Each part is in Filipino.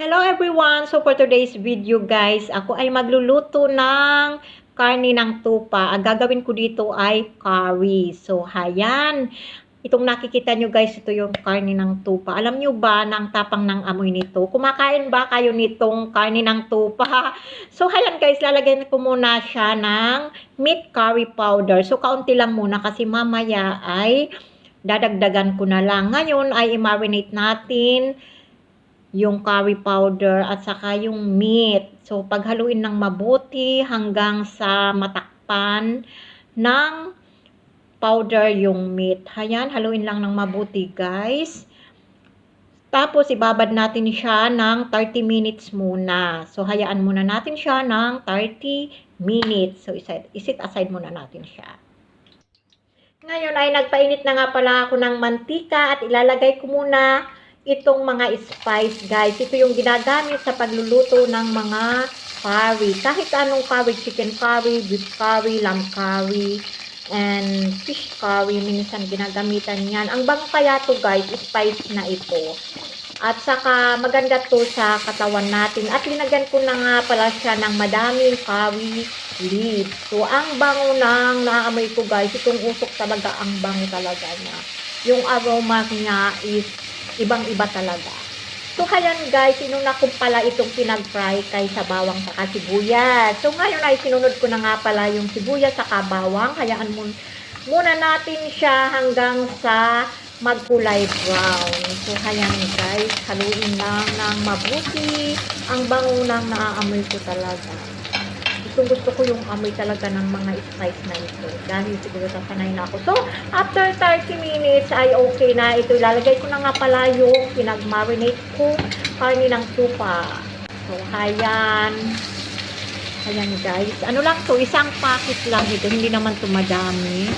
Hello everyone! So for today's video guys, ako ay magluluto ng karne ng tupa. Ang gagawin ko dito ay curry. So hayan, itong nakikita nyo guys, ito yung karne ng tupa. Alam nyo ba na ang tapang ng amoy nito? Kumakain ba kayo nitong karne ng tupa? So hayan guys, lalagyan ko muna siya ng meat curry powder. So kaunti lang muna kasi mamaya ay dadagdagan ko na lang. Ngayon ay i-marinate natin yung curry powder at saka yung meat. So, paghaluin ng mabuti hanggang sa matakpan ng powder yung meat. Ayan, haluin lang ng mabuti guys. Tapos, ibabad natin siya ng 30 minutes muna. So, hayaan muna natin siya ng 30 minutes. So, isit aside muna natin siya. Ngayon ay nagpainit na nga pala ako ng mantika at ilalagay ko muna itong mga spice guys. Ito yung ginagamit sa pagluluto ng mga curry. Kahit anong curry, chicken curry, beef curry, lamb curry, and fish curry. Minsan ginagamitan yan. Ang bango kaya to guys, spice na ito. At saka maganda to sa katawan natin. At linagyan ko na nga pala siya ng madaming curry leaves. So ang bango ng naamoy ko guys, itong usok talaga ang bango talaga niya. Yung aroma niya is ibang-iba talaga. So, hayan guys, sinuna ko pala itong pinag-fry kay sa bawang saka sibuyas. So, ngayon ay sinunod ko na nga pala yung sibuyas saka bawang. Hayaan muna natin siya hanggang sa magkulay brown. So, hayan guys, haluin lang ng mabuti. Ang bango ng naaamoy ko talaga. Gusto ko yung amoy talaga ng mga spice na ito. Dahil siguro sasanay na ako. So, after 30 minutes ay okay na. Ito, ilalagay ko na nga pala yung pinag-marinate ko karne ng tupa. So, hayan. Hayan guys. Ano lang to? Isang packet lang ito. Hindi naman to madami.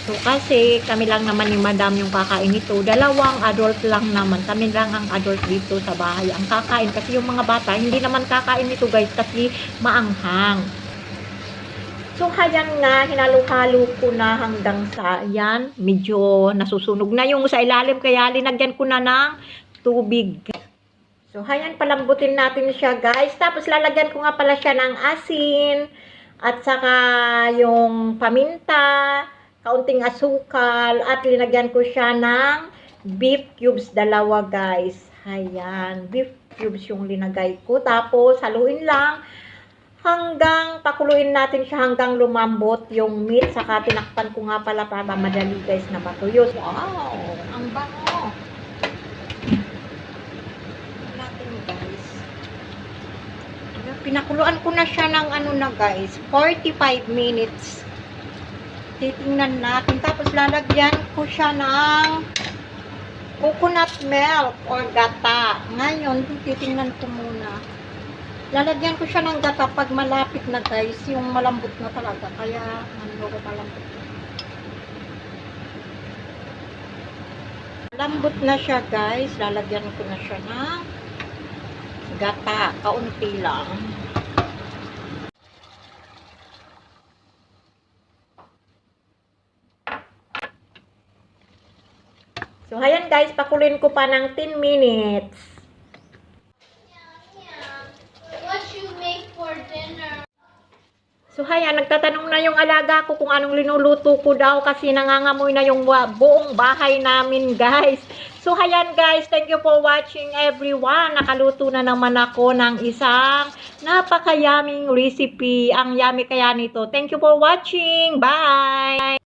So, kasi kami lang naman ni madam yung kakain ito. Dalawang adult lang naman. Kami lang ang adult dito sa bahay. Ang kakain kasi yung mga bata, hindi naman kakain ito guys kasi maanghang. So, hayan nga, hinalo-halo ko na hanggang sa, yan, medyo nasusunog na yung sa ilalim. Kaya linagyan ko na ng tubig. So, hayan, palambutin natin siya guys. Tapos, lalagyan ko nga pala siya ng asin. At saka yung paminta, kaunting asukal, at linagyan ko siya ng beef cubes, dalawa guys. Ayan, beef cubes yung linagay ko. Tapos, haluin lang hanggang pakuluin natin siya hanggang lumambot yung meat. Saka tinakpan ko nga pala para madali guys na matuyo. Wow, ang bango. Natin guys. Pinakuluan ko na siya ng ano na guys, 45 minutes. Titingnan natin. Tapos lalagyan ko siya ng coconut milk or gata. Ngayon, titingnan ko muna. Lalagyan ko siya ng gata pag malapit na guys. Yung malambot na talaga. Kaya, ano ko malambot. Malambot na siya guys. Lalagyan ko na siya ng gata. Kaunti lang. So, ayan guys, pakuluin ko pa ng 10 minutes. What you make for dinner? So, ayan, nagtatanong na yung alaga ko kung anong linuluto ko daw kasi nangangamoy na yung buong bahay namin guys. So, ayan guys, thank you for watching everyone. Nakaluto na naman ako ng isang napaka-yummy recipe. Ang yummy kaya nito. Thank you for watching. Bye!